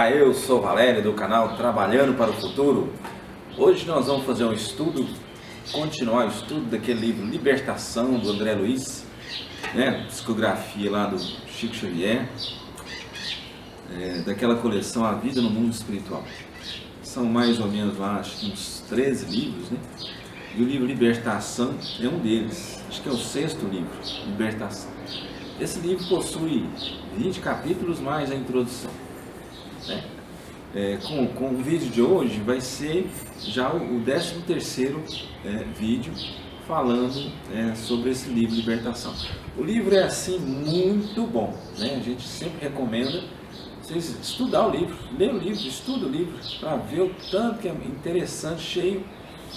Olá, eu sou o Valério do canal Trabalhando para o Futuro. Hoje nós vamos fazer um estudo, continuar o estudo daquele livro Libertação, do André Luiz, né? Psicografia lá do Chico Xavier, daquela coleção A Vida no Mundo Espiritual. São mais ou menos lá, acho que uns 13 livros, né? E o livro Libertação é um deles, acho que é o 6º livro, Libertação. Esse livro possui 20 capítulos mais a introdução, né? Com o vídeo de hoje vai ser já o 13º vídeo falando sobre esse livro Libertação. O livro é assim muito bom, né? A gente sempre recomenda vocês estudar o livro, ler o livro, estuda o livro para ver o tanto que é interessante, cheio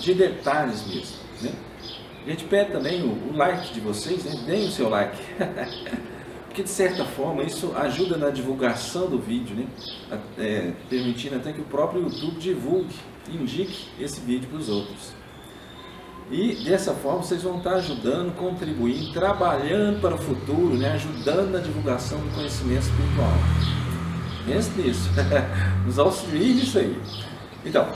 de detalhes mesmo, né? A gente pede também o like de vocês, né? Deem o seu like, porque de certa forma isso ajuda na divulgação do vídeo, né? Permitindo até que o próprio YouTube divulgue, indique esse vídeo para os outros. E dessa forma vocês vão estar ajudando, contribuindo, trabalhando para o futuro, né? Ajudando na divulgação do conhecimento espiritual. Pense nisso, nos auxilie nisso aí. Então,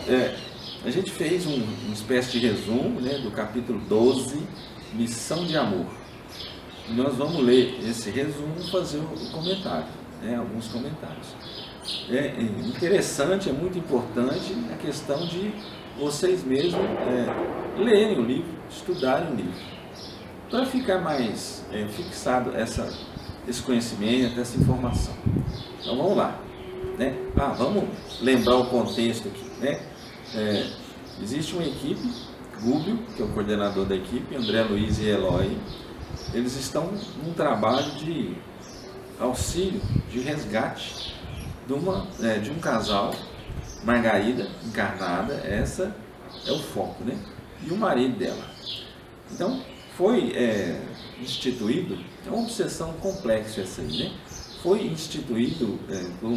a gente fez uma espécie de resumo, né, do capítulo 12, Missão de Amor. E nós vamos ler esse resumo e fazer o comentário, né, alguns comentários. É interessante, é muito importante a questão de vocês mesmos lerem o livro, estudarem o livro, para ficar mais fixado esse conhecimento, essa informação. Então vamos lá, né? Vamos lembrar o contexto aqui, né? Existe uma equipe, Gúbio, que é o coordenador da equipe, André Luiz e Eloy. Eles estão num trabalho de auxílio, de resgate de um casal, Margarida, encarnada, essa é o foco, né? E o marido dela. Então foi instituído, é uma obsessão complexa essa aí, né? Foi instituído por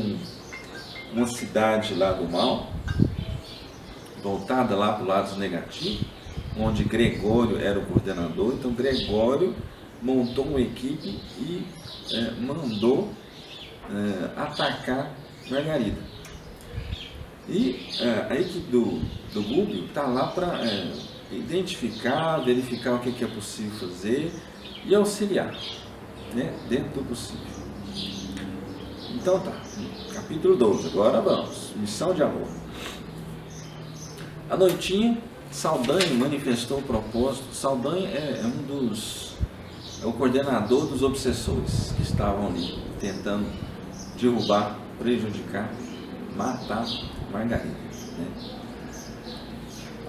uma cidade lá do mal, voltada lá para o lado negativo, onde Gregório era o coordenador. Então Gregório montou uma equipe e mandou atacar Margarida. E a equipe do Gúbio está lá para identificar, verificar o que é possível fazer e auxiliar, né, dentro do possível. Então tá, capítulo 12, agora vamos, Missão de Amor. À noitinha, Saldanha manifestou o propósito. Saldanha é o coordenador dos obsessores que estavam ali tentando derrubar, prejudicar, matar Margarida, né?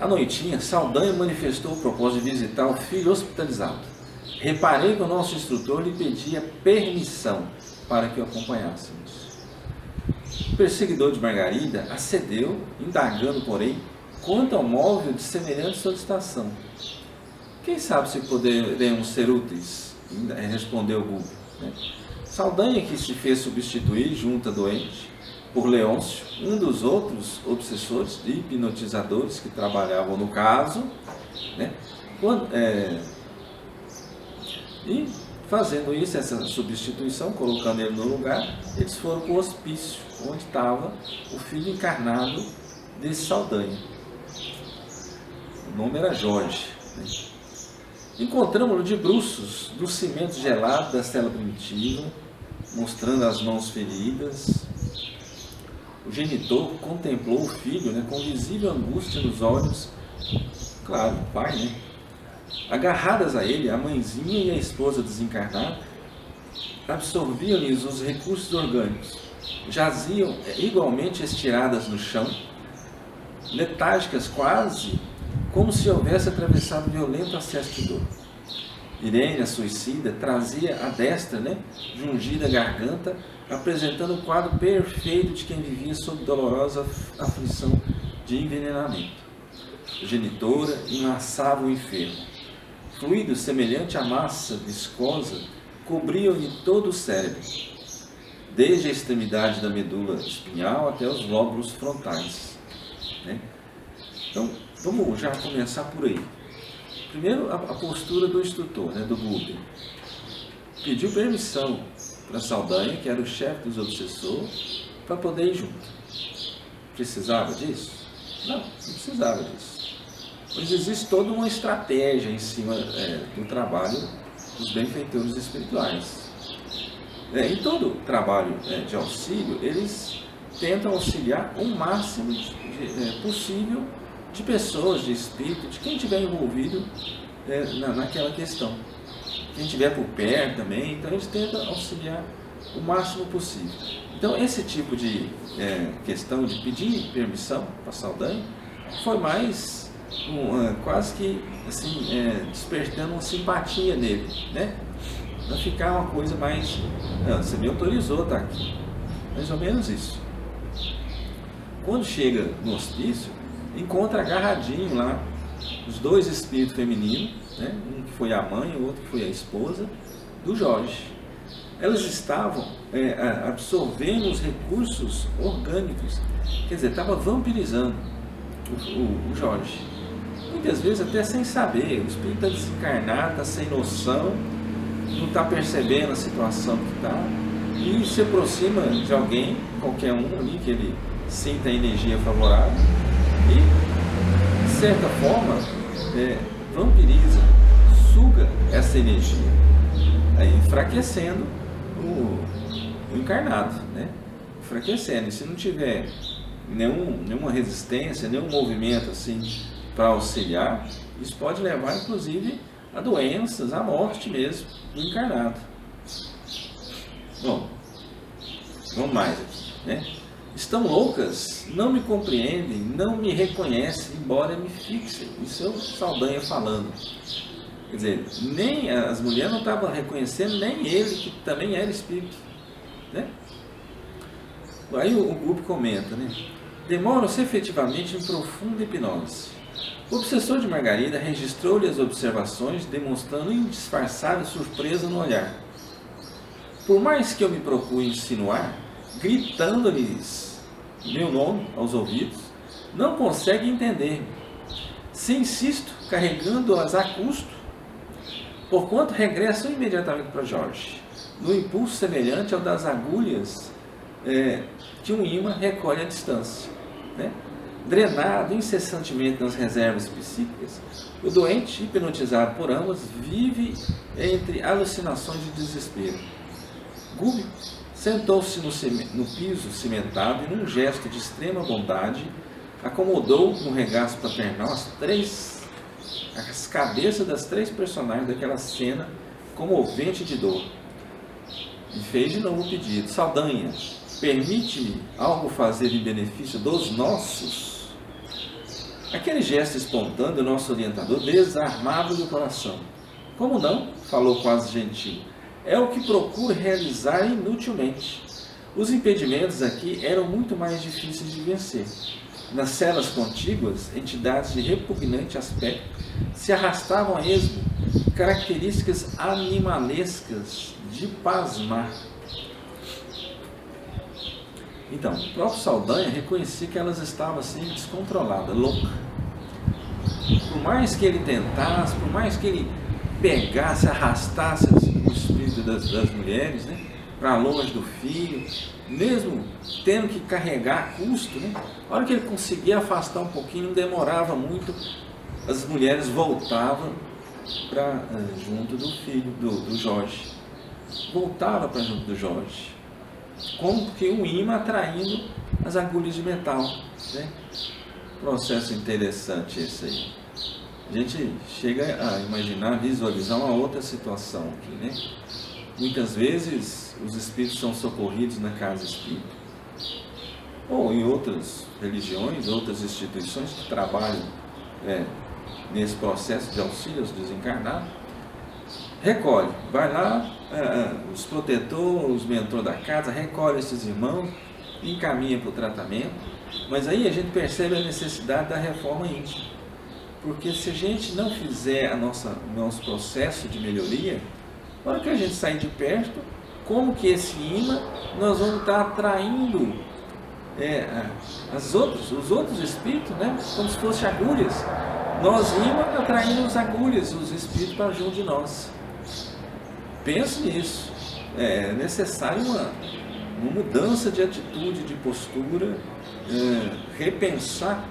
À noitinha, Saldanha manifestou o propósito de visitar o filho hospitalizado. Reparei que o nosso instrutor lhe pedia permissão para que o acompanhássemos. O perseguidor de Margarida acedeu, indagando, porém, quanto ao móvel de semelhante solicitação. Quem sabe se poderemos ser úteis? Respondeu Gúbio, né? Saldanha, que se fez substituir junto à doente por Leôncio, um dos outros obsessores e hipnotizadores que trabalhavam no caso, né? E fazendo isso, essa substituição, colocando ele no lugar, eles foram para o hospício, onde estava o filho encarnado de Saldanha. O nome era Jorge, né? Encontramos-lo de bruços do cimento gelado da cela primitiva, mostrando as mãos feridas. O genitor contemplou o filho, né, com visível angústia nos olhos. Claro, o pai, né? Agarradas a ele, a mãezinha e a esposa desencarnada absorviam-lhes os recursos orgânicos. Jaziam igualmente estiradas no chão, letárgicas quase, como se houvesse atravessado violento acesso de dor. Irene, a suicida, trazia a destra, né, jungida a garganta, apresentando o quadro perfeito de quem vivia sob dolorosa aflição de envenenamento. A genitora enlaçava o enfermo. Fluido semelhante à massa viscosa cobriam-lhe todo o cérebro, desde a extremidade da medula espinhal até os lóbulos frontais, né? Então, vamos já começar por aí. Primeiro, a postura do instrutor, né, do Gúbio. Pediu permissão para Saldanha, que era o chefe dos obsessores, para poder ir junto. Precisava disso? Não, não precisava disso. Mas existe toda uma estratégia em cima do trabalho dos benfeitores espirituais. Em todo trabalho de auxílio, eles tentam auxiliar o máximo possível de pessoas, de espírito, de quem estiver envolvido naquela questão. Quem estiver por perto também, então eles tentam auxiliar o máximo possível. Então esse tipo de questão de pedir permissão para Saldanha foi mais quase que assim, despertando uma simpatia nele, né? Para ficar uma coisa mais, você me autorizou a estar aqui, mais ou menos isso. Quando chega no hospício, encontra agarradinho lá os dois espíritos femininos, né? Um que foi a mãe e o outro que foi a esposa do Jorge. Elas estavam absorvendo os recursos orgânicos, quer dizer, estava vampirizando o Jorge. Muitas vezes até sem saber, o espírito está desencarnado, está sem noção, não está percebendo a situação que está, e se aproxima de alguém, qualquer um ali, que ele sinta a energia favorável, e, de certa forma, vampiriza, suga essa energia, aí enfraquecendo o encarnado, né? Enfraquecendo. E se não tiver nenhuma resistência, nenhum movimento assim para auxiliar, isso pode levar inclusive a doenças, a morte mesmo do encarnado. Bom, vamos mais aqui, né? Estão loucas, não me compreendem, não me reconhecem, embora me fixem. Isso é o Saldanha falando. Quer dizer, nem as mulheres não estavam reconhecendo, nem ele, que também era espírito, né? Aí o grupo comenta, né? Demoram-se efetivamente em profunda hipnose. O obsessor de Margarida registrou-lhe as observações, demonstrando indisfarçável surpresa no olhar. Por mais que eu me procure insinuar, gritando-lhes meu nome aos ouvidos, não consegue entender-me. Se insisto, carregando-as a custo, porquanto regressam imediatamente para Jorge, no impulso semelhante ao das agulhas que um imã recolhe à distância, né? Drenado incessantemente nas reservas psíquicas, o doente, hipnotizado por ambas, vive entre alucinações de desespero. Gúbio sentou-se no piso cimentado e, num gesto de extrema bondade, acomodou no regaço paternal as cabeças das 3 personagens daquela cena comovente de dor. E fez de novo o pedido: Saldanha, permite-me algo fazer em benefício dos nossos? Aquele gesto espontâneo do nosso orientador desarmava-lhe o coração. Como não? Falou quase gentil. É o que procuro realizar inutilmente. Os impedimentos aqui eram muito mais difíceis de vencer. Nas celas contíguas, entidades de repugnante aspecto se arrastavam a esmo, características animalescas de pasmar. Então, o próprio Saldanha reconhecia que elas estavam assim descontroladas, loucas. Por mais que ele tentasse, por mais que ele pegasse, arrastasse o espírito das mulheres, né, para longe do filho, mesmo tendo que carregar a custo, né, a hora que ele conseguia afastar um pouquinho, não demorava muito, as mulheres voltavam para junto do filho, do Jorge. Voltava para junto do Jorge. Como que um imã atraindo as agulhas de metal, né? Processo interessante esse aí. A gente chega a imaginar, visualizar uma outra situação aqui, né? Muitas vezes os espíritos são socorridos na casa espírita, ou em outras religiões, outras instituições que trabalham nesse processo de auxílio aos desencarnados. Recolhe, vai lá, os protetores, os mentores da casa, recolhe esses irmãos, encaminha para o tratamento, mas aí a gente percebe a necessidade da reforma íntima, porque se a gente não fizer nosso processo de melhoria, na hora que a gente sair de perto, como que esse imã, nós vamos estar atraindo os outros espíritos, né? Como se fossem agulhas, nós imã atraindo as agulhas, os espíritos para junto de nós. Pense nisso. É necessário uma mudança de atitude, de postura, repensar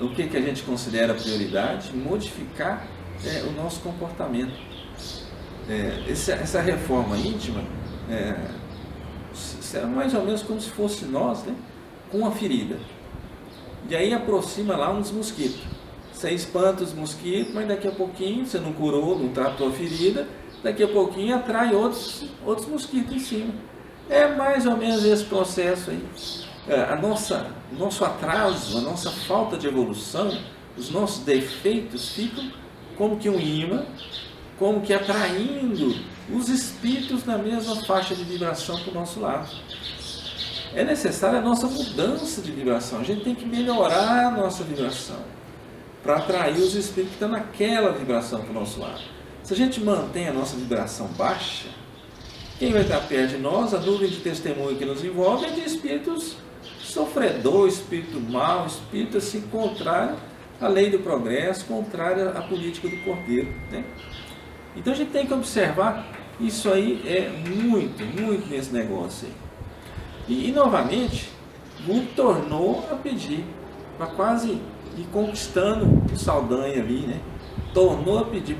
o que a gente considera prioridade, modificar o nosso comportamento. Essa reforma íntima será mais ou menos como se fosse nós, né, com uma ferida. E aí aproxima lá uns mosquitos. Você espanta os mosquitos, mas daqui a pouquinho você não curou, não tratou a ferida, daqui a pouquinho atrai outros mosquitos em cima. É mais ou menos esse processo aí. O nosso atraso, a nossa falta de evolução, os nossos defeitos ficam como que um imã, como que atraindo os espíritos na mesma faixa de vibração para o nosso lado. É necessária a nossa mudança de vibração. A gente tem que melhorar a nossa vibração para atrair os espíritos que estão naquela vibração para o nosso lado. Se a gente mantém a nossa vibração baixa, quem vai estar perto de nós, a nuvem de testemunho que nos envolve é de espíritos sofredor, espírito mau, espírito assim contrário à lei do progresso, contrário à política do cordeiro, né? Então a gente tem que observar isso aí, muito nesse negócio aí. E novamente, Guto tornou a pedir, para quase ir conquistando o Saldanha ali, né? Tornou a pedir,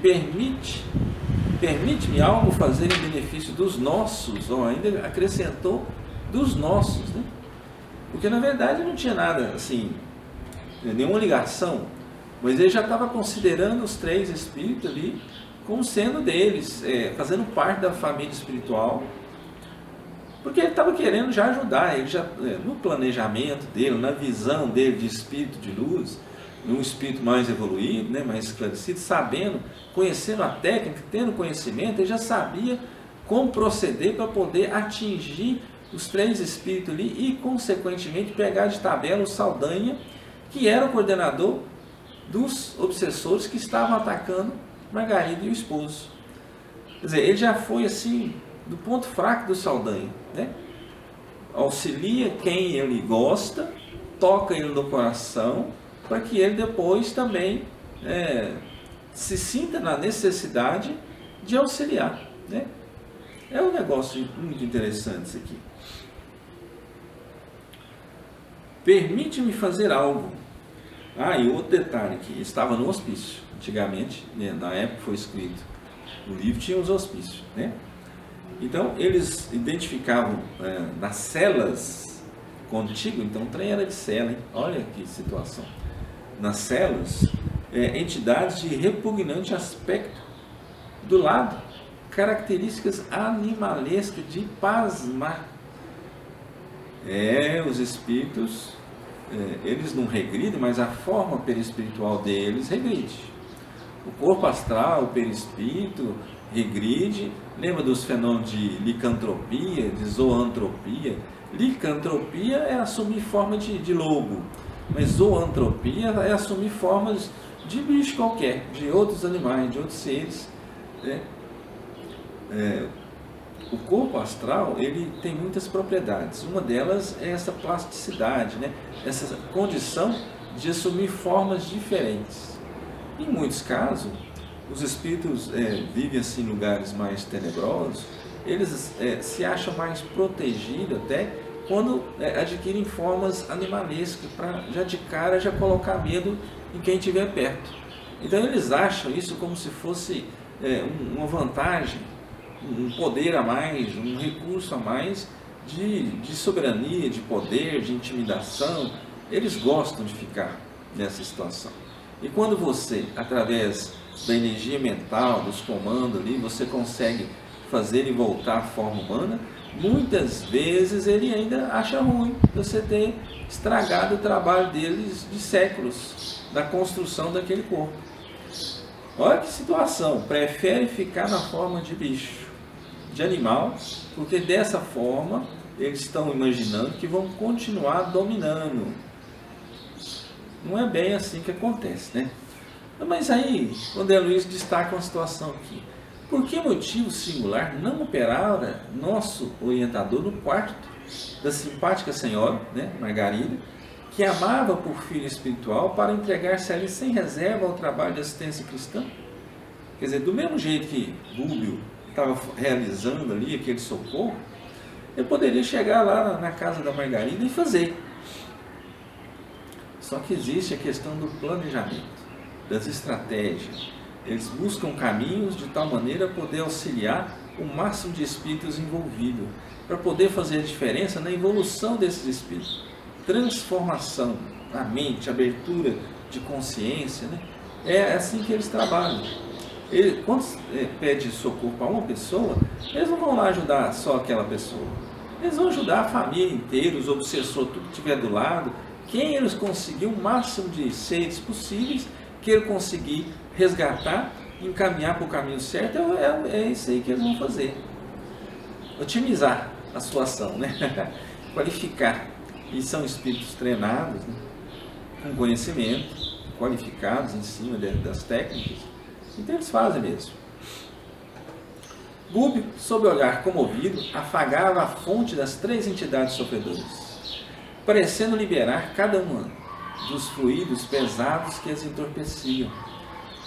permite-me algo fazer em benefício dos nossos, ou ainda acrescentou dos nossos, né? Porque na verdade não tinha nada assim, nenhuma ligação, mas ele já estava considerando os três espíritos ali como sendo deles, fazendo parte da família espiritual, porque ele estava querendo já ajudar, ele já, no planejamento dele, na visão dele de espírito de luz, num espírito mais evoluído, né, mais esclarecido, sabendo, conhecendo a técnica, tendo conhecimento, ele já sabia como proceder para poder atingir os três espíritos ali e, consequentemente, pegar de tabela o Saldanha, que era o coordenador dos obsessores que estavam atacando Margarida e o esposo. Quer dizer, ele já foi assim, do ponto fraco do Saldanha, né? Auxilia quem ele gosta, toca ele no coração, para que ele depois também se sinta na necessidade de auxiliar, né? É um negócio muito interessante isso aqui. Permite-me fazer algo. E outro detalhe aqui, estava no hospício. Antigamente, né, na época que foi escrito o livro, tinha os hospícios, né? Então, eles identificavam nas celas contíguas, então o trem era de cela, hein? Olha que situação. Nas celas, entidades de repugnante aspecto do lado, características animalescas de pasmar. Os espíritos, eles não regridem, mas a forma perispiritual deles regride. O corpo astral, o perispírito, regride. Lembra dos fenômenos de licantropia, de zoantropia? Licantropia é assumir forma de lobo, mas zoantropia é assumir formas de bicho qualquer, de outros animais, de outros seres, né? O corpo astral, ele tem muitas propriedades. Uma delas é essa plasticidade, né? Essa condição de assumir formas diferentes. Em muitos casos, os espíritos vivem assim em lugares mais tenebrosos, eles se acham mais protegidos até quando adquirem formas animalescas, para já de cara já colocar medo em quem estiver perto. Então eles acham isso como se fosse uma vantagem, um poder a mais, um recurso a mais de soberania, de poder, de intimidação. Eles gostam de ficar nessa situação. E quando você, através da energia mental, dos comandos ali, você consegue fazer ele voltar à forma humana, muitas vezes ele ainda acha ruim você ter estragado o trabalho deles de séculos, da construção daquele corpo. Olha que situação, prefere ficar na forma de bicho, de animal, porque dessa forma eles estão imaginando que vão continuar dominando. Não é bem assim que acontece, né? Mas aí, o André Luiz destaca uma situação aqui. Por que motivo singular não operara nosso orientador no quarto da simpática senhora, né, Margarida, que amava por filho espiritual, para entregar-se ali sem reserva ao trabalho de assistência cristã? Quer dizer, do mesmo jeito que Rúbio estava realizando ali aquele socorro, Ele poderia chegar lá na casa da Margarida e fazer. Só que existe a questão do planejamento, das estratégias. Eles buscam caminhos de tal maneira a poder auxiliar o máximo de espíritos envolvidos, para poder fazer a diferença na evolução desses espíritos. Transformação na mente, abertura de consciência, né? É assim que eles trabalham. Quando pede socorro para uma pessoa, eles não vão lá ajudar só aquela pessoa. Eles vão ajudar a família inteira, os obsessores, tudo que estiver do lado. Quem eles conseguir o máximo de seres possíveis, que ele conseguir resgatar, encaminhar para o caminho certo, é isso aí que eles vão fazer. Otimizar a sua ação, né? Qualificar. E são espíritos treinados, né? Com conhecimento, qualificados em cima das técnicas. Então eles fazem mesmo. Gúbio, sob olhar comovido, afagava a fonte das 3 entidades sofredoras, parecendo liberar cada uma dos fluidos pesados que as entorpeciam,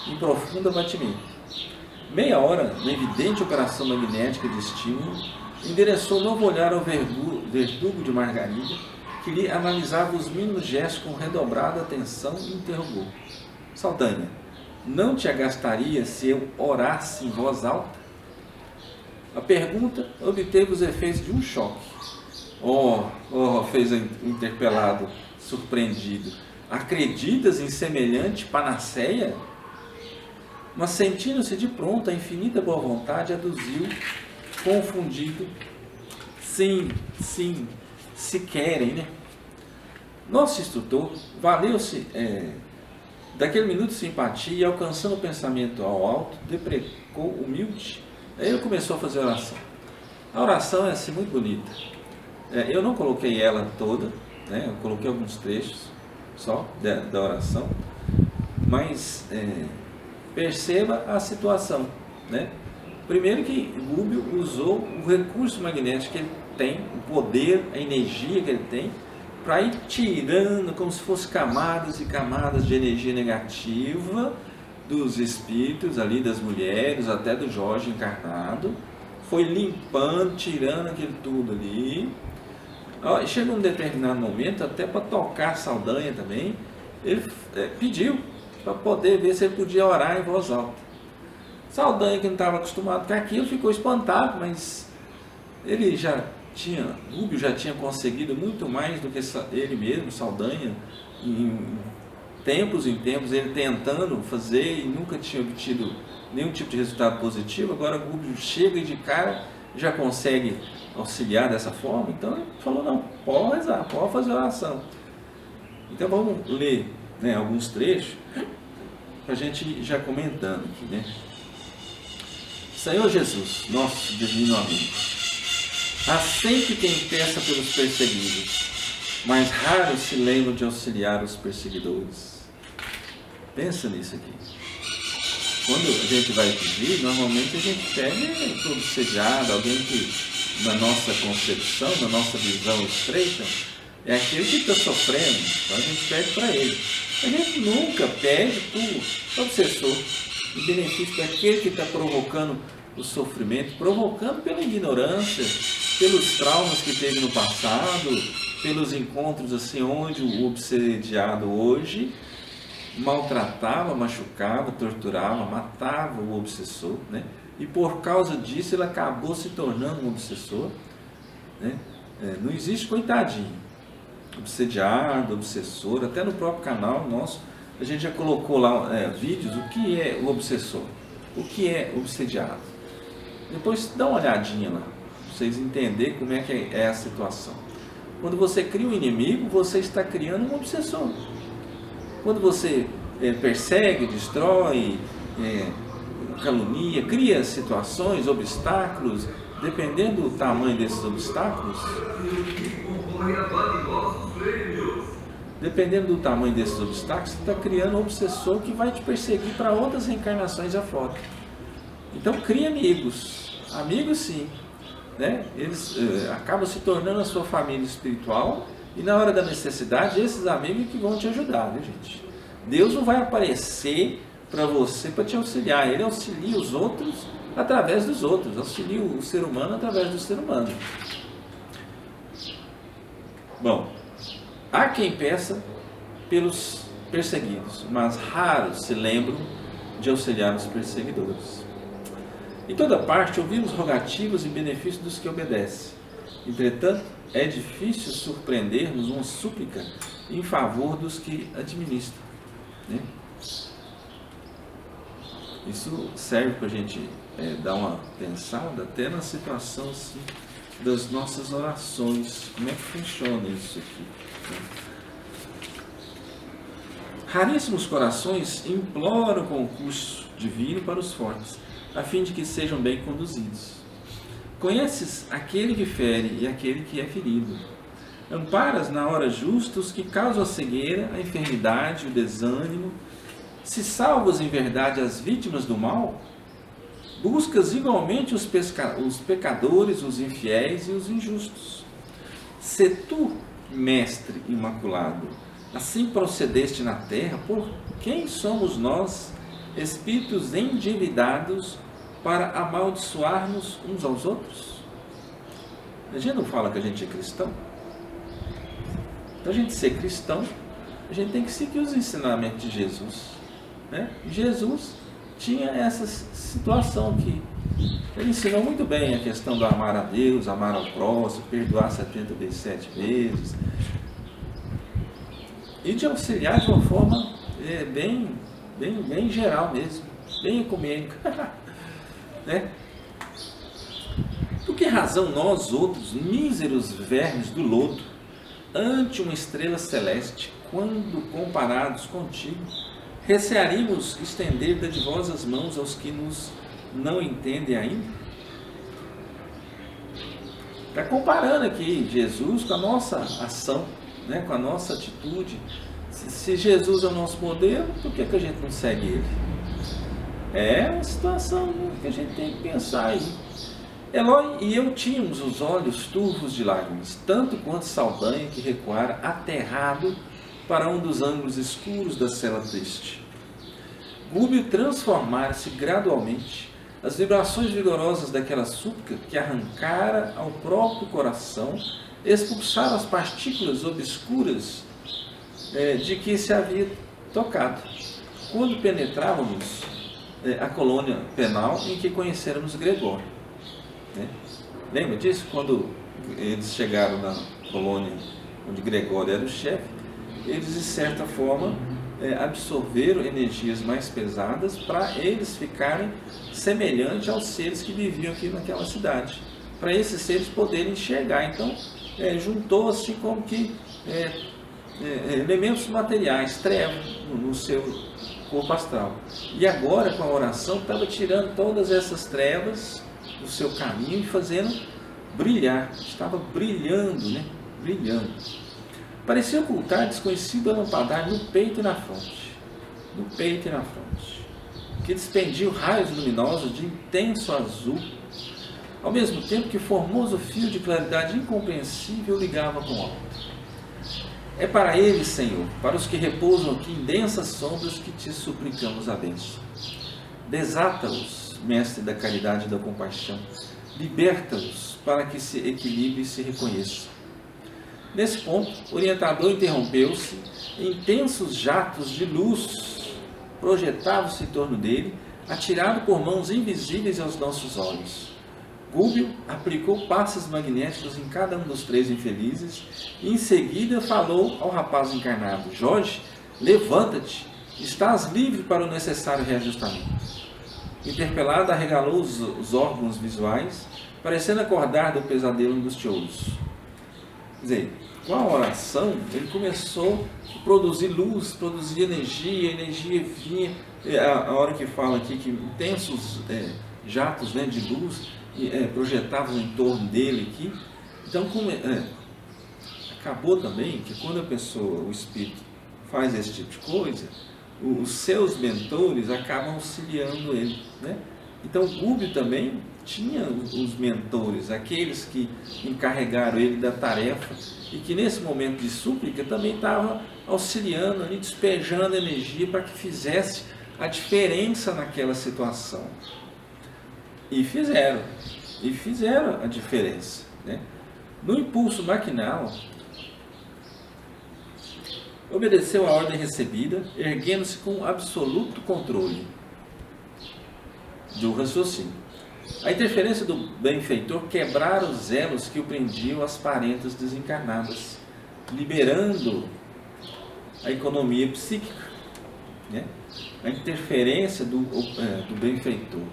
em profundo abatimento. Meia hora, na evidente operação magnética de estímulo, endereçou novo olhar ao verdugo de Margarida, que lhe analisava os mínimos gestos com redobrada atenção e interrogou: Saldanha, não te agastaria se eu orasse em voz alta? A pergunta obteve os efeitos de um choque. Fez o interpelado, surpreendido. Acreditas em semelhante panaceia? Mas sentindo-se de pronto, a infinita boa vontade aduziu, confundido. Sim, se querem, né? Nosso instrutor valeu-se daquele minuto de simpatia e, alcançando o pensamento ao alto, deprecou humilde. Aí ele começou a fazer a oração. A oração é assim muito bonita. Eu não coloquei ela toda, né? Eu coloquei alguns trechos só da oração, mas perceba a situação, né? Primeiro que Gúbio usou o recurso magnético que ele tem, o poder, a energia que ele tem, para ir tirando como se fosse camadas e camadas de energia negativa dos espíritos ali, das mulheres, até do Jorge encarnado. Foi limpando, tirando aquilo tudo ali. Chega um determinado momento, até para tocar Saldanha também, ele pediu para poder ver se ele podia orar em voz alta. Saldanha, que não estava acostumado com aquilo, ficou espantado, mas ele Gúbio já tinha conseguido muito mais do que ele mesmo, Saldanha, em tempos, ele tentando fazer e nunca tinha obtido nenhum tipo de resultado positivo. Agora Gúbio chega e de cara já consegue auxiliar dessa forma. Então ele falou: não, pode rezar, pode fazer oração. Então vamos ler, né, alguns trechos para a gente ir já comentando aqui, né? Senhor Jesus, nosso divino amigo, há sempre quem peça pelos perseguidos, mas raros se lembram de auxiliar os perseguidores. Pensa nisso aqui. Quando a gente vai pedir, normalmente a gente pede para o obsediado, alguém que, na nossa concepção, na nossa visão estreita, é aquele que está sofrendo, então a gente pede para ele. A gente nunca pede para o obsessor, o benefício daquele que está provocando o sofrimento, provocando pela ignorância, pelos traumas que teve no passado, pelos encontros assim, onde o obsediado hoje maltratava, machucava, torturava, matava o obsessor, né? E por causa disso ele acabou se tornando um obsessor, né? Não existe coitadinho, obsediado, obsessor. Até no próprio canal nosso a gente já colocou lá vídeos o que é o obsessor, o que é obsediado. Depois dá uma olhadinha lá, para vocês entenderem como é que é a situação. Quando você cria um inimigo, você está criando um obsessor. Quando você persegue, destrói, calunia, cria situações, obstáculos, dependendo do tamanho desses obstáculos, você está criando um obsessor que vai te perseguir para outras reencarnações afora. Então cria amigos sim, né? Eles acabam se tornando a sua família espiritual. E na hora da necessidade, esses amigos que vão te ajudar, viu, gente? Deus não vai aparecer para você para te auxiliar. Ele auxilia os outros através dos outros. Auxilia o ser humano através do ser humano. Bom, há quem peça pelos perseguidos, mas raros se lembram de auxiliar os perseguidores. Em toda parte ouvimos rogativas em benefício dos que obedecem. Entretanto, é difícil surpreendermos uma súplica em favor dos que administram, né? Isso serve para a gente dar uma pensada até na situação assim, das nossas orações. Como é que funciona isso aqui, né? Raríssimos corações imploram o concurso divino para os fortes, a fim de que sejam bem conduzidos. Conheces aquele que fere e aquele que é ferido. Amparas na hora justa os que causam a cegueira, a enfermidade, o desânimo. Se salvas em verdade as vítimas do mal, buscas igualmente os pecadores, os infiéis e os injustos. Se tu, mestre imaculado, assim procedeste na terra, por quem somos nós, espíritos endividados, para amaldiçoar-nos uns aos outros? A gente não fala que a gente é cristão? Para a gente ser cristão, a gente tem que seguir os ensinamentos de Jesus, né? Jesus tinha essa situação aqui. Ele ensinou muito bem a questão do amar a Deus, amar ao próximo, perdoar 70 vezes 7 vezes, e de auxiliar de uma forma bem geral mesmo, bem ecumênica. Né? Por que razão nós outros, míseros vermes do lodo, ante uma estrela celeste, quando comparados contigo, recearíamos estender dadivosas mãos aos que nos não entendem ainda? Está comparando aqui Jesus com a nossa ação, né? Com a nossa atitude. Se Jesus é o nosso modelo, por que a gente não segue ele? É uma situação que a gente tem que pensar aí. Eloy e eu tínhamos os olhos turvos de lágrimas, tanto quanto Saldanha, que recuara aterrado para um dos ângulos escuros da cela triste. Gúbio transformara-se gradualmente. As vibrações vigorosas daquela súplica que arrancara ao próprio coração expulsaram as partículas obscuras de que se havia tocado. Quando penetrávamos a colônia penal em que conhecéramos Gregório, né? Lembra disso? Quando eles chegaram na colônia onde Gregório era o chefe, eles de certa forma absorveram energias mais pesadas para eles ficarem semelhantes aos seres que viviam aqui naquela cidade, para esses seres poderem enxergar. Então juntou assim como que elementos materiais, trevas no seu corpo astral. E agora, com a oração, estava tirando todas essas trevas do seu caminho e fazendo brilhar. Estava brilhando, né? Brilhando. Parecia ocultar desconhecido lampadar no peito e na fronte. No peito e na fronte. Que despendiam raios luminosos de intenso azul, ao mesmo tempo que formoso fio de claridade incompreensível ligava com o alto. É para eles, Senhor, para os que repousam aqui em densas sombras, que te suplicamos a bênção. Desata-os, Mestre da caridade e da compaixão. Liberta-os para que se equilibre e se reconheçam. Nesse ponto, o orientador interrompeu-se. Intensos jatos de luz projetavam-se em torno dele, atirado por mãos invisíveis aos nossos olhos. Gúbio aplicou passes magnéticos em cada um dos 3 infelizes e em seguida falou ao rapaz encarnado: Jorge, levanta-te, estás livre para o necessário reajustamento. Interpelado, arregalou os órgãos visuais, parecendo acordar do pesadelo angustioso. Quer dizer, com a oração, ele começou a produzir luz, produzir energia, a energia vinha, a hora que fala aqui que intensos jatos, né, de luz projetavam em torno dele aqui. Então, acabou também que quando a pessoa, o espírito, faz esse tipo de coisa, os seus mentores acabam auxiliando ele, né? Então, Gúbio também tinha os mentores, aqueles que encarregaram ele da tarefa e que nesse momento de súplica também estavam auxiliando ali, despejando energia para que fizesse a diferença naquela situação. E fizeram a diferença, né? No impulso maquinal, obedeceu a ordem recebida, erguendo-se com absoluto controle do raciocínio. A interferência do benfeitor quebrara os elos que o prendiam às parentas desencarnadas, liberando a economia psíquica, né? A interferência do benfeitor.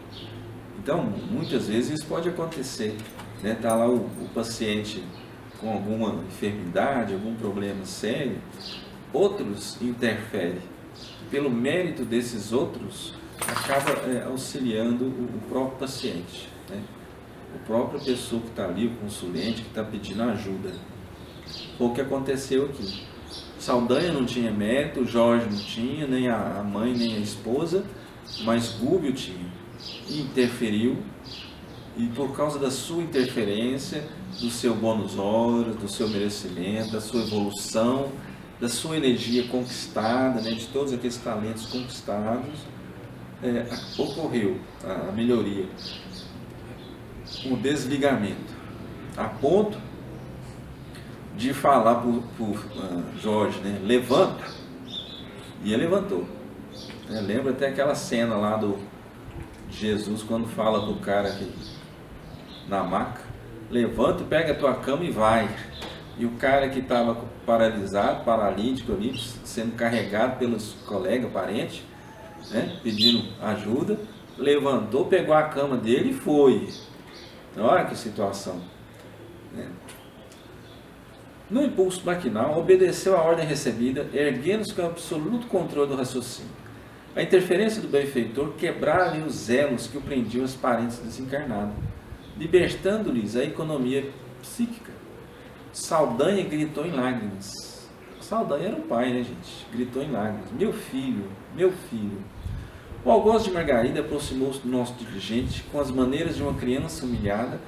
Então, muitas vezes isso pode acontecer, né? Tá lá o paciente com alguma enfermidade, algum problema sério, outros interferem. Pelo mérito desses outros, acaba auxiliando o próprio paciente, né? A própria pessoa que está ali, o consulente, que está pedindo ajuda. Foi o que aconteceu aqui. Saldanha não tinha mérito, Jorge não tinha, nem a mãe, nem a esposa, mas Gúbio tinha. E interferiu, e por causa da sua interferência, do seu bônus horas, do seu merecimento, da sua evolução, da sua energia conquistada, né, de todos aqueles talentos conquistados, ocorreu a melhoria, o desligamento, a ponto de falar por Jorge, né, levanta, e ele levantou. Lembra até aquela cena lá de Jesus, quando fala do cara que, na maca, levanta, pega a tua cama e vai. E o cara que estava paralisado, paralítico ali, sendo carregado pelos colegas, parentes, né, pedindo ajuda, levantou, pegou a cama dele e foi. Então, olha que situação, né? No impulso maquinal, obedeceu à ordem recebida, erguendo-se com absoluto controle do raciocínio. A interferência do benfeitor quebrara-lhe os elos que o prendiam às parentes desencarnadas, libertando-lhes a economia psíquica. Saldanha gritou em lágrimas. Saldanha era o pai, né, gente? Gritou em lágrimas. Meu filho, meu filho. O algoz de Margarida aproximou-se do nosso dirigente com as maneiras de uma criança humilhada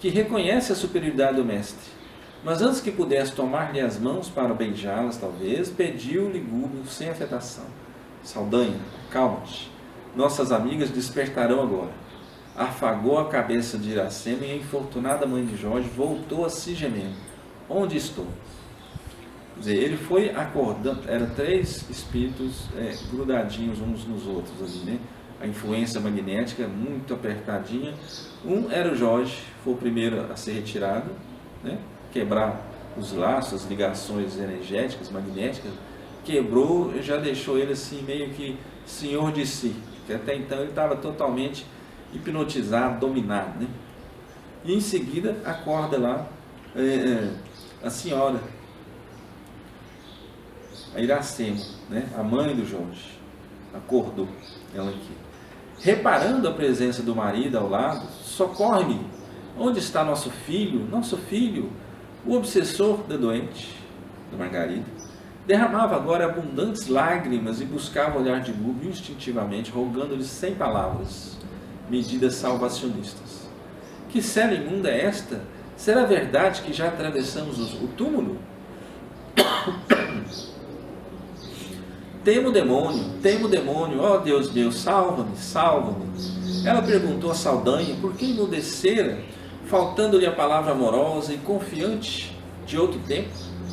que reconhece a superioridade do mestre. Mas antes que pudesse tomar-lhe as mãos para beijá-las, talvez, pediu-lhe Gúbio sem afetação. Saldanha, calma-te. Nossas amigas despertarão agora. Afagou a cabeça de Iracema e a infortunada mãe de Jorge voltou a si gemendo. Onde estou? Quer dizer, ele foi acordando, eram 3 espíritos grudadinhos uns nos outros ali, né? A influência magnética muito apertadinha. Um era o Jorge, foi o primeiro a ser retirado, né? Quebrar os laços, as ligações energéticas, magnéticas, quebrou e já deixou ele assim meio que senhor de si, que até então ele estava totalmente hipnotizado, dominado, né? E em seguida acorda lá a senhora, a Iracema, né? A mãe do Jorge, acordou ela aqui. Reparando a presença do marido ao lado, socorre-me, onde está nosso filho, o obsessor da doente, da Margarida? Derramava agora abundantes lágrimas e buscava o olhar de Gúbio instintivamente, rogando-lhe sem palavras, medidas salvacionistas. Que cela imunda é esta? Será verdade que já atravessamos o túmulo? Temo o demônio, ó Deus meu, salva-me, salva-me. Ela perguntou a Saldanha por que emudecera, faltando-lhe a palavra amorosa e confiante de outro tempo,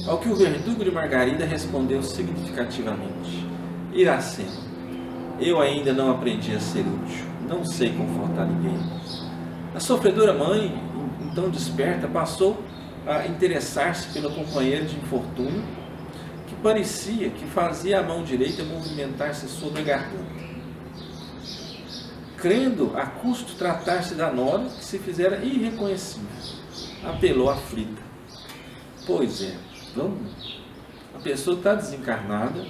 ao que o verdugo de Margarida respondeu significativamente: Iracema, eu ainda não aprendi a ser útil, não sei confortar ninguém. A sofredora mãe, então desperta, passou a interessar-se pelo companheiro de infortúnio, que parecia que fazia a mão direita movimentar-se sobre a garganta, crendo a custo tratar-se da nora, que se fizera irreconhecível. Apelou aflita: pois é, vamos. A pessoa está desencarnada,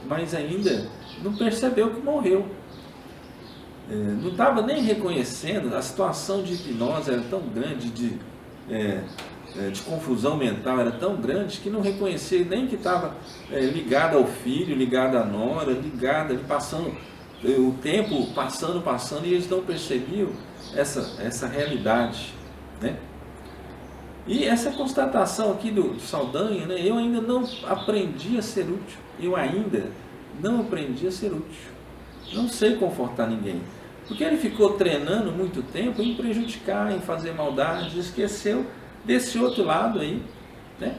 mas ainda não percebeu que morreu. Não estava nem reconhecendo. A situação de hipnose era tão grande, de confusão mental era tão grande, que não reconhecia nem que estava ligado ao filho, ligado à nora, ligado ali, passando o tempo, passando, e eles não percebiam essa realidade, né? E essa constatação aqui do Saldanha, né? Eu ainda não aprendi a ser útil. Não sei confortar ninguém. Porque ele ficou treinando muito tempo em prejudicar, em fazer maldade, esqueceu desse outro lado aí, né?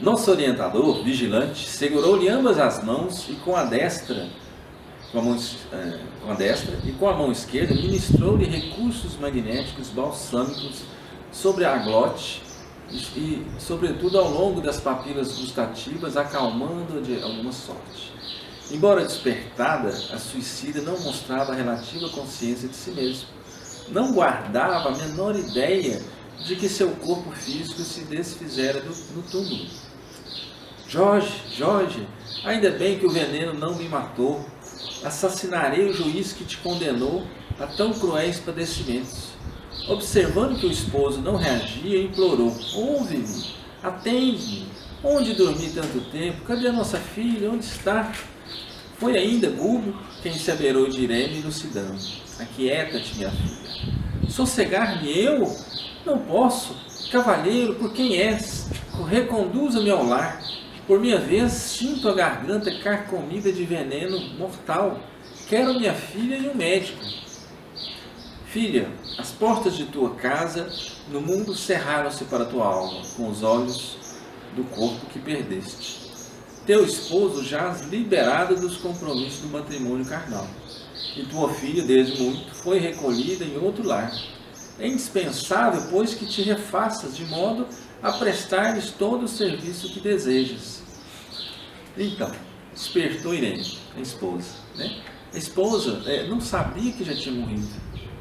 Nosso orientador, vigilante, segurou-lhe ambas as mãos e com a destra, e com a mão esquerda ministrou-lhe recursos magnéticos balsâmicos sobre a glote e, sobretudo, ao longo das papilas gustativas, acalmando-a de alguma sorte. Embora despertada, a suicida não mostrava relativa consciência de si mesma. Não guardava a menor ideia de que seu corpo físico se desfizera no túmulo. Jorge, ainda bem que o veneno não me matou. Assassinarei o juiz que te condenou a tão cruéis padecimentos. Observando que o esposo não reagia, implorou: ouve-me, atende-me. Onde dormi tanto tempo? Cadê a nossa filha? Onde está? Foi ainda Bulbo quem se aberou de Irene lucidando. Aquieta-te, minha filha. Sossegar-me eu? Não posso. Cavalheiro, por quem és? Reconduza-me ao lar. Por minha vez, sinto a garganta carcomida de veneno mortal. Quero minha filha e um médico. Filha, as portas de tua casa no mundo cerraram-se para tua alma, com os olhos do corpo que perdeste. Teu esposo jaz liberado dos compromissos do matrimônio carnal, e tua filha, desde muito, foi recolhida em outro lar. É indispensável, pois, que te refaças de modo a prestar-lhes todo o serviço que desejas. Então, despertou Irene, a esposa. A esposa não sabia que já tinha morrido,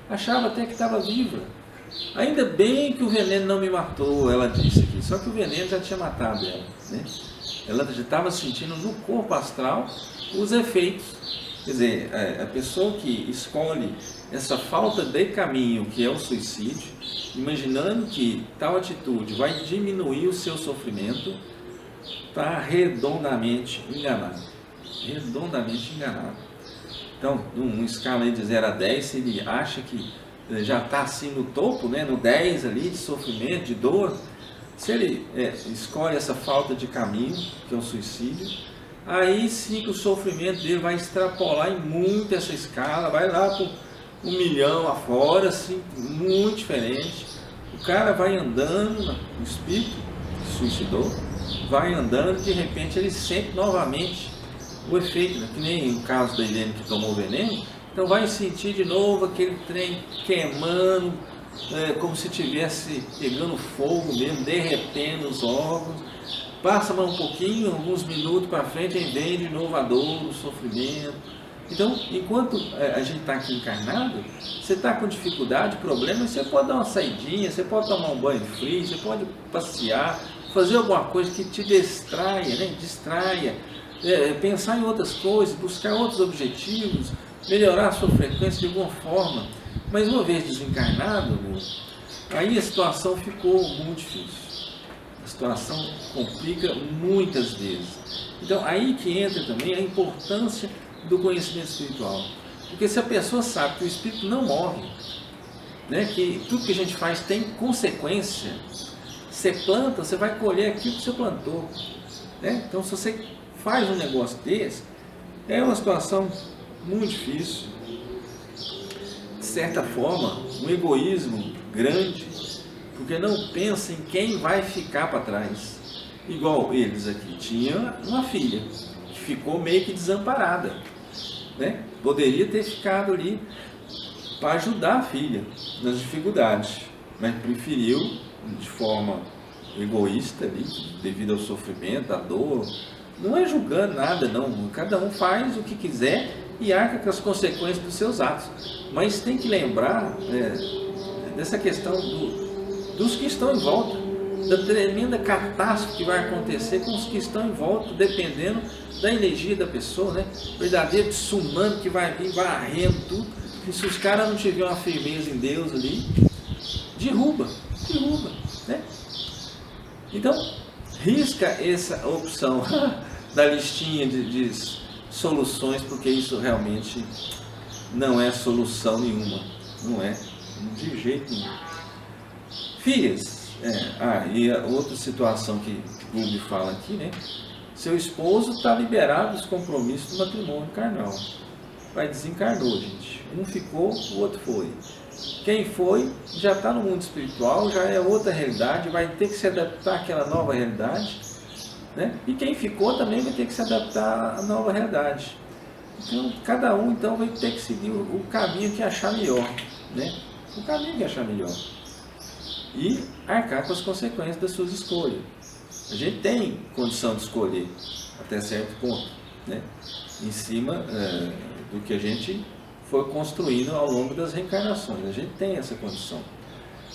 achava até que estava viva. Ainda bem que o veneno não me matou, ela disse aqui, só que o veneno já tinha matado ela. Ela já estava sentindo no corpo astral os efeitos. Quer dizer, a pessoa que escolhe essa falta de caminho, que é o suicídio, imaginando que tal atitude vai diminuir o seu sofrimento, está redondamente enganado. Redondamente enganado. Então, numa escala aí de 0 a 10, se ele acha que já está assim no topo, no 10 ali de sofrimento, de dor, se ele escolhe essa falta de caminho, que é o suicídio, aí sim que o sofrimento dele vai extrapolar em muito essa escala, vai lá para 1 milhão afora, assim, muito diferente. O cara vai andando, o espírito que suicidou, vai andando, de repente ele sente novamente o efeito, que nem o caso da Irene que tomou veneno, então vai sentir de novo aquele trem queimando, como se estivesse pegando fogo mesmo, derretendo os órgãos. Passa mais um pouquinho, alguns minutos para frente, aí vem de novo a dor, o sofrimento. Então, enquanto a gente está aqui encarnado, você está com dificuldade, problema, você pode dar uma saidinha, você pode tomar um banho frio, você pode passear, fazer alguma coisa que te distraia, pensar em outras coisas, buscar outros objetivos, melhorar a sua frequência de alguma forma. Mas uma vez desencarnado, aí a situação ficou muito difícil. A situação complica muitas vezes. Então aí que entra também a importância do conhecimento espiritual. Porque se a pessoa sabe que o espírito não morre, que tudo que a gente faz tem consequência, você planta, você vai colher aquilo que você plantou. Então se você faz um negócio desse, é uma situação muito difícil. De certa forma, um egoísmo grande, porque não pensa em quem vai ficar para trás. Igual eles aqui, tinha uma filha que ficou meio que desamparada, poderia ter ficado ali para ajudar a filha nas dificuldades, mas preferiu de forma egoísta ali, devido ao sofrimento, à dor. Não é julgando nada, não, cada um faz o que quiser e arca com as consequências dos seus atos, mas tem que lembrar dessa questão dos que estão em volta, da tremenda catástrofe que vai acontecer com os que estão em volta, dependendo da energia da pessoa, verdadeiro tsunami que vai vir varrendo tudo, e se os caras não tiverem uma firmeza em Deus ali, derruba, Então, risca essa opção da listinha de soluções, porque isso realmente não é solução nenhuma, não é, de jeito nenhum. Filhas, e a outra situação que o Bulbo fala aqui, seu esposo está liberado dos compromissos do matrimônio carnal, vai desencarnou, gente, um ficou, o outro foi. Quem foi já está no mundo espiritual, já é outra realidade, vai ter que se adaptar àquela nova realidade, né? E quem ficou também vai ter que se adaptar à nova realidade. Então, cada um então vai ter que seguir o caminho que achar melhor, né? O caminho que achar melhor. E arcar com as consequências das suas escolhas. A gente tem condição de escolher até certo ponto, né? Em cima do que a gente foi construindo ao longo das reencarnações. A gente tem essa condição.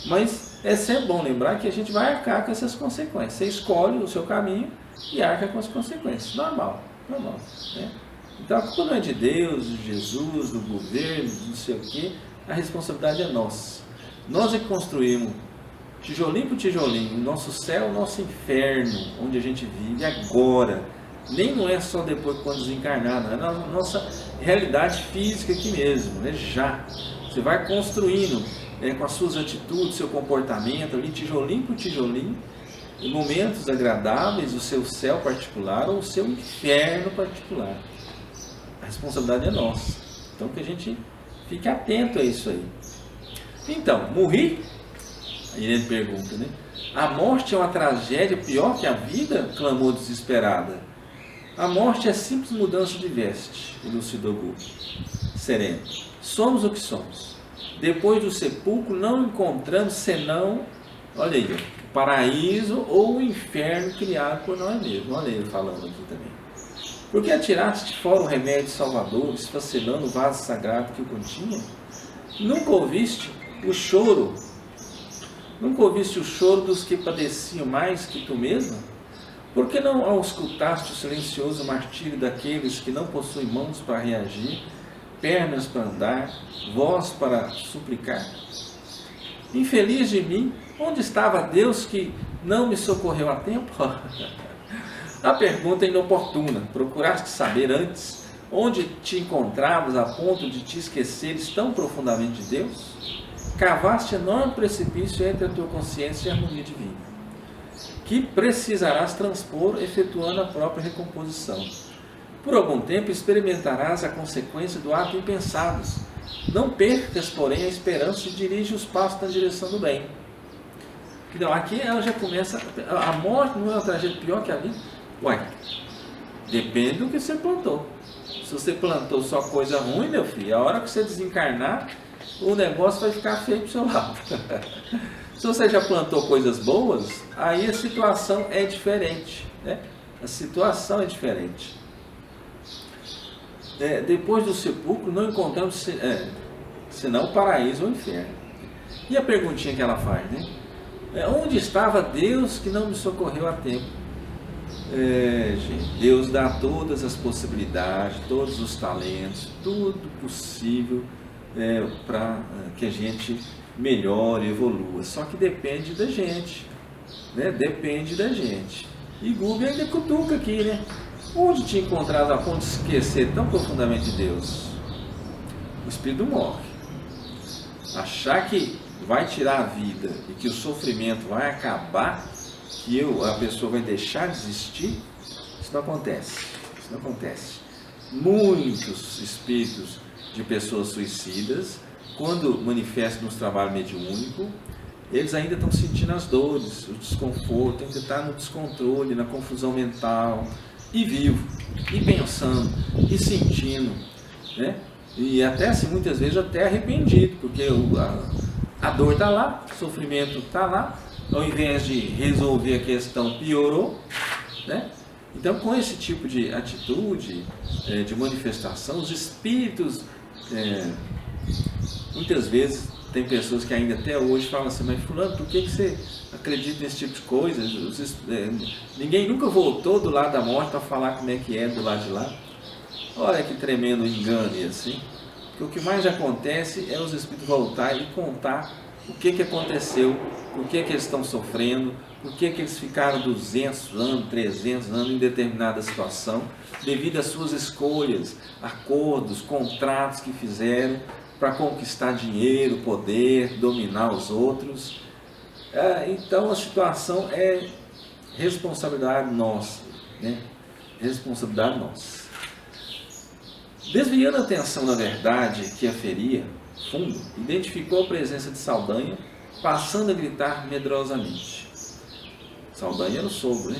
Mas é sempre bom lembrar que a gente vai arcar com essas consequências. Você escolhe o seu caminho e arca com as consequências. Normal, né? Então a culpa não é de Deus, de Jesus, do governo, de não sei o quê. A responsabilidade é nossa. Nós é que construímos, tijolinho por tijolinho, o nosso céu, o nosso inferno, onde a gente vive agora. Nem não é só depois quando desencarnar, não é a nossa realidade física aqui mesmo, né? Já. Você vai construindo com as suas atitudes, seu comportamento, ali, tijolinho por tijolinho, em momentos agradáveis, o seu céu particular ou o seu inferno particular. A responsabilidade é nossa. Então que a gente fique atento a isso aí. Então, morri? A Irene pergunta, né? A morte é uma tragédia pior que a vida? Clamou desesperada. A morte é simples mudança de veste, elucidou Gu, sereno. Somos o que somos. Depois do sepulcro não encontramos senão, olha aí, o paraíso ou o inferno criado por nós mesmos. Olha ele falando aqui também. Por que atiraste fora o remédio salvador, esfacelando o vaso sagrado que o continha? Nunca ouviste o choro? Nunca ouviste o choro dos que padeciam mais que tu mesma? Por que não auscultaste o silencioso martírio daqueles que não possuem mãos para reagir, pernas para andar, voz para suplicar? Infeliz de mim, onde estava Deus que não me socorreu a tempo? A pergunta é inoportuna. Procuraste saber antes onde te encontravas a ponto de te esqueceres tão profundamente de Deus? Cavaste enorme precipício entre a tua consciência e a harmonia divina, que precisarás transpor efetuando a própria recomposição. Por algum tempo experimentarás a consequência do ato impensado. Não percas, porém, a esperança e dirige os passos na direção do bem. Então, aqui ela já começa... A morte não é uma tragédia pior que a vida? Ué, depende do que você plantou. Se você plantou só coisa ruim, meu filho, a hora que você desencarnar, o negócio vai ficar feio para o seu lado. Se você já plantou coisas boas, aí a situação é diferente, né? A situação é diferente. Depois do sepulcro, não encontramos senão o paraíso ou o inferno. E a perguntinha que ela faz, né? Onde estava Deus que não me socorreu a tempo? Gente, Deus dá todas as possibilidades, todos os talentos, tudo possível para que a gente melhore, evolua. Só que depende da gente, né? Depende da gente. E Google ainda cutuca aqui, né? Onde te encontras a ponto de esquecer tão profundamente de Deus? O espírito morre. Achar que vai tirar a vida e que o sofrimento vai acabar, que a pessoa vai deixar de existir, isso não acontece. Isso não acontece. Muitos espíritos de pessoas suicidas, quando manifestam nos trabalhos mediúnicos, eles ainda estão sentindo as dores, o desconforto, ainda está no descontrole, na confusão mental, e vivo, e pensando, e sentindo, né? E até assim, muitas vezes até arrependido, porque a dor está lá, o sofrimento está lá, ao invés de resolver a questão, piorou, né? Então, com esse tipo de atitude, de manifestação, os espíritos, muitas vezes, tem pessoas que ainda até hoje falam assim, mas fulano, por que você acredita nesse tipo de coisa? Ninguém nunca voltou do lado da morte para falar como é que é do lado de lá. Olha que tremendo engano assim. Porque o que mais acontece é os espíritos voltar e contar o que aconteceu, por que eles estão sofrendo, por que eles ficaram 200 anos, 300 anos em determinada situação, devido às suas escolhas, acordos, contratos que fizeram para conquistar dinheiro, poder, dominar os outros. Então a situação é responsabilidade nossa, né? Responsabilidade nossa. Desviando a atenção da verdade que aferia fundo, identificou a presença de Saldanha, passando a gritar medrosamente. Saldanha era o sogro, né?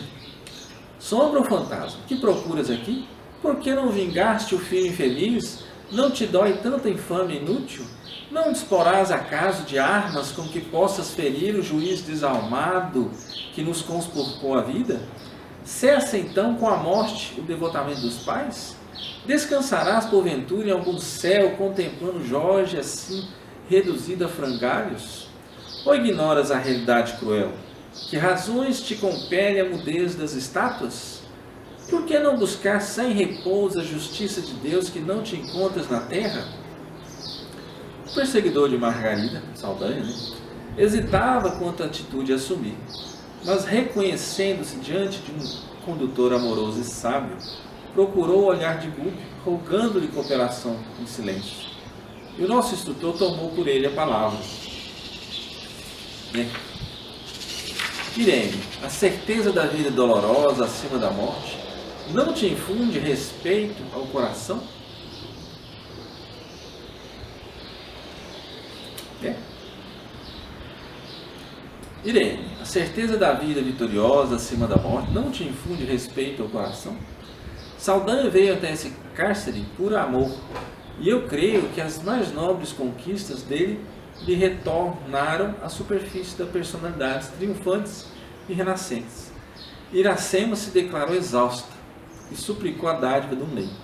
Sombra ou fantasma, que procuras aqui? Por que não vingaste o filho infeliz? Não te dói tanta infâmia inútil? Não disporás acaso de armas com que possas ferir o juiz desalmado que nos conspurcou a vida? Cessa então com a morte o devotamento dos pais? Descansarás porventura em algum céu contemplando Jorge assim reduzido a frangalhos? Ou ignoras a realidade cruel? Que razões te compele a mudez das estátuas? Por que não buscar sem repouso a justiça de Deus que não te encontras na terra? O perseguidor de Margarida, Saldanha, hesitava quanto à atitude a assumir, mas reconhecendo-se diante de um condutor amoroso e sábio, procurou o olhar de Gúbio, rogando-lhe cooperação em silêncio. E o nosso instrutor tomou por ele a palavra. Irene, a certeza da vida dolorosa acima da morte não te infunde respeito ao coração? Irene, a certeza da vida vitoriosa acima da morte não te infunde respeito ao coração? Saldanha veio até esse cárcere por amor, e eu creio que as mais nobres conquistas dele lhe retornaram à superfície das personalidades triunfantes e renascentes. Iracema se declarou exausta e suplicou a dádiva do leito.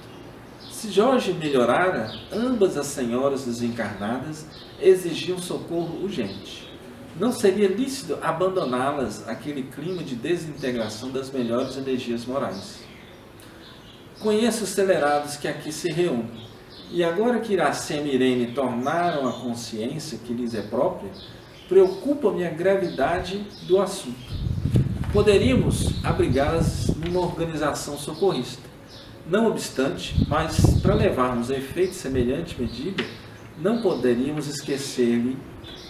Se Jorge melhorara, ambas as senhoras desencarnadas exigiam socorro urgente. Não seria lícito abandoná-las àquele clima de desintegração das melhores energias morais. Conheço os celerados que aqui se reúnem, e agora que Iracema e Irene tornaram a consciência que lhes é própria, preocupa-me a gravidade do assunto. Poderíamos abrigá-las numa organização socorrista. Não obstante, mas para levarmos a efeito semelhante medida, não poderíamos esquecer-lhe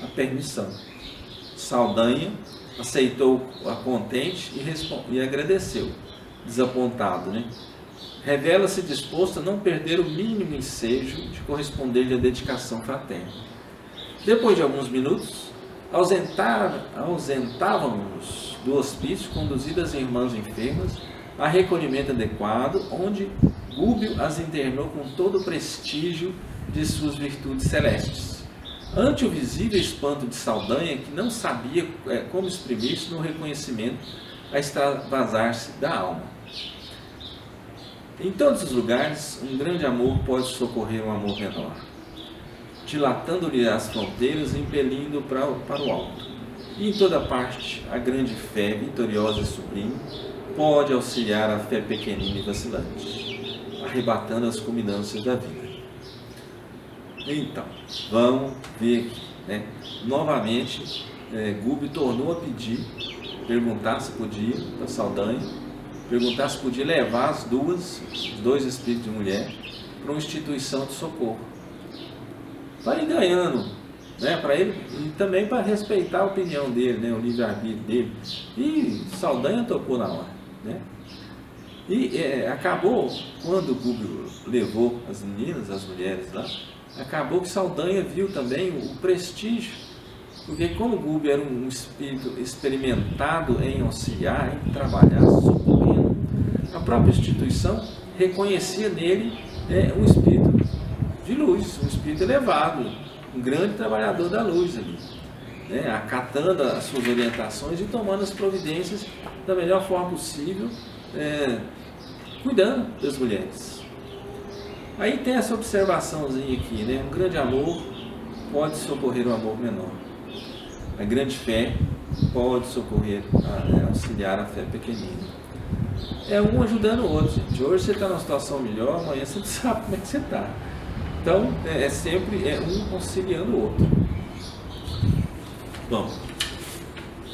a permissão. Saldanha aceitou a contente e agradeceu, desapontado, Revela-se disposto a não perder o mínimo ensejo de corresponder-lhe à dedicação fraterna. Depois de alguns minutos, ausentávamos do hospício, conduzidas as irmãs enfermas a recolhimento adequado, onde Gúbio as internou com todo o prestígio de suas virtudes celestes. Ante o visível espanto de Saldanha, que não sabia como exprimir-se no reconhecimento a extravasar-se da alma. Em todos os lugares, um grande amor pode socorrer um amor menor, dilatando-lhe as fronteiras e impelindo para o alto. E em toda parte, a grande fé, vitoriosa e sublime, pode auxiliar a fé pequenina e vacilante, arrebatando as culminâncias da vida. Então, vamos ver aqui, Novamente, Gúbio tornou a pedir, perguntar se podia, para Saldanha, perguntar se podia levar os dois espíritos de mulher, para uma instituição de socorro. Vai ganhando, para ele, e também para respeitar a opinião dele, o livre-arbítrio dele. E Saldanha topou na hora. E acabou, quando Gúbio levou as meninas, as mulheres lá, acabou que Saldanha viu também o prestígio, porque como Gúbio era um espírito experimentado em auxiliar, em trabalhar, socorrendo, a própria instituição reconhecia nele um espírito de luz, um espírito elevado, um grande trabalhador da luz ali, acatando as suas orientações e tomando as providências da melhor forma possível, cuidando das mulheres. Aí tem essa observaçãozinha aqui, um grande amor pode socorrer um amor menor. A grande fé pode socorrer, auxiliar a fé pequenina. É um ajudando o outro, gente. Hoje você está numa situação melhor, amanhã você não sabe como é que você está. Então, sempre um auxiliando o outro. Bom,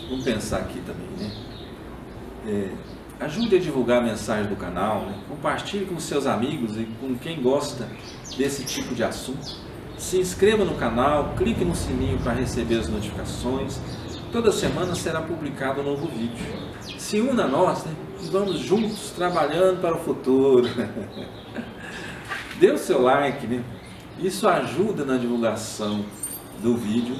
vamos pensar aqui também, ajude a divulgar a mensagem do canal, compartilhe com seus amigos e com quem gosta desse tipo de assunto. Se inscreva no canal, clique no sininho para receber as notificações. Toda semana será publicado um novo vídeo. Se una a nós, e vamos juntos trabalhando para o futuro. Dê o seu like, Isso ajuda na divulgação do vídeo.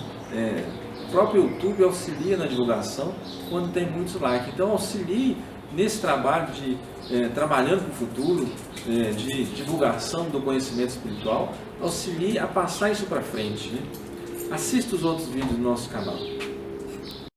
O próprio YouTube auxilia na divulgação quando tem muitos likes. Então auxilie nesse trabalho de trabalhando para o futuro, de divulgação do conhecimento espiritual, auxilie a passar isso para frente, né? Assista os outros vídeos do nosso canal.